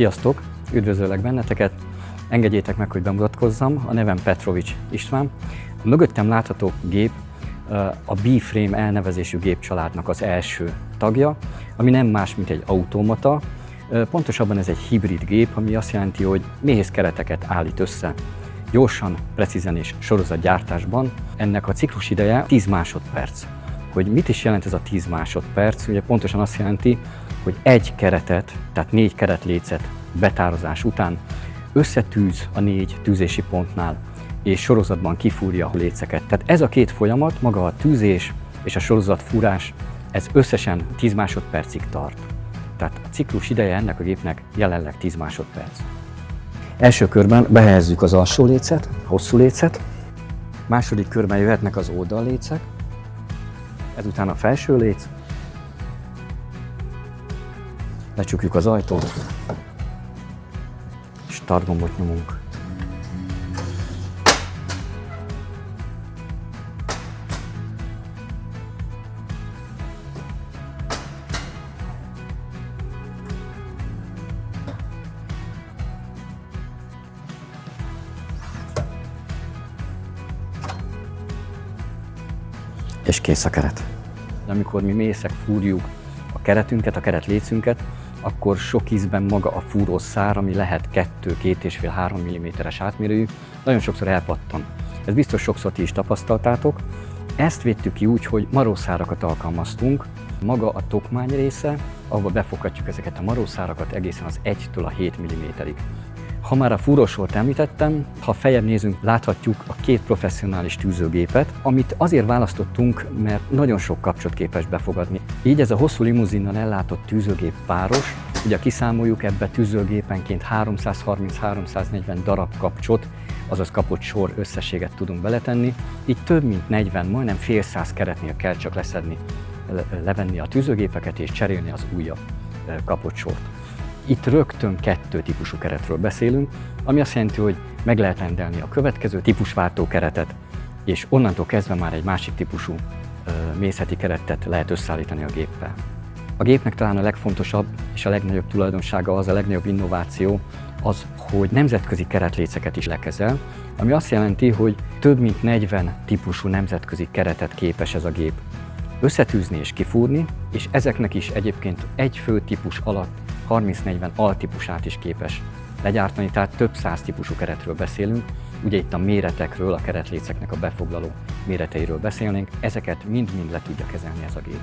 Sziasztok! Üdvözöllek benneteket! Engedjétek meg, hogy bemutatkozzam. A nevem Petrovics István. A mögöttem látható gép a B-Frame elnevezésű gépcsaládnak az első tagja, ami nem más, mint egy automata. Pontosabban ez egy hibrid gép, ami azt jelenti, hogy méhész kereteket állít össze gyorsan, precízen és sorozatgyártásban. Ennek a ciklus ideje 10 másodperc. Hogy mit is jelent ez a 10 másodperc? Ugye pontosan azt jelenti, hogy egy keretet, tehát 4 keretlécet betározás után összetűz a 4 tűzési pontnál, és sorozatban kifúrja a léceket. Tehát ez a két folyamat, maga a tűzés és a sorozatfúrás, ez összesen 10 másodpercig tart. Tehát a ciklus ideje ennek a gépnek jelenleg 10 másodperc. Első körben behelyezzük az alsó lécet, hosszú lécet. Második körben jöhetnek az oldallécek, ezután a felső léc. Lecsukjuk az ajtót, start gombot nyomunk. És kész a keret. Amikor mi mészek fúrjuk a keretünket, a keretlécünket, akkor sok ízben maga a fúrószár, ami lehet 2-2,5-3 mm-es átmérőjű, nagyon sokszor elpattan. Ez biztos sokszor ti is tapasztaltátok. Ezt védtük ki úgy, hogy marószárakat alkalmaztunk. Maga a tokmány része, ahol befoghatjuk ezeket a marószárakat egészen az 1-től a 7 mm-ig. Ha már a fúrósort említettem, ha feljebb nézünk, láthatjuk a két professzionális tűzőgépet, amit azért választottunk, mert nagyon sok kapcsot képes befogadni. Így ez a hosszú limuzinnal ellátott tűzőgép páros, ugye kiszámoljuk, ebbe tűzőgépenként 330-340 darab kapcsot, azaz kapott sor összességet tudunk beletenni. Így több mint 40, majdnem fél száz keretnél kell csak leszedni, levenni a tűzőgépeket és cserélni az újabb kapott sort. Itt rögtön 2 típusú keretről beszélünk, ami azt jelenti, hogy meg lehet rendelni a következő típusváltó keretet, és onnantól kezdve már egy másik típusú mészeti keretet lehet összeállítani a géppel. A gépnek talán a legfontosabb és a legnagyobb tulajdonsága az, a legnagyobb innováció az, hogy nemzetközi keretléceket is lekezel, ami azt jelenti, hogy több mint 40 típusú nemzetközi keretet képes ez a gép összetűzni és kifúrni, és ezeknek is egyébként egy fő típus alatt 30-40 altípusát is képes legyártani, tehát több száz típusú keretről beszélünk. Ugye itt a méretekről, a keretléceknek a befoglaló méreteiről beszélnénk, ezeket mind-mind le tudja kezelni ez a gép.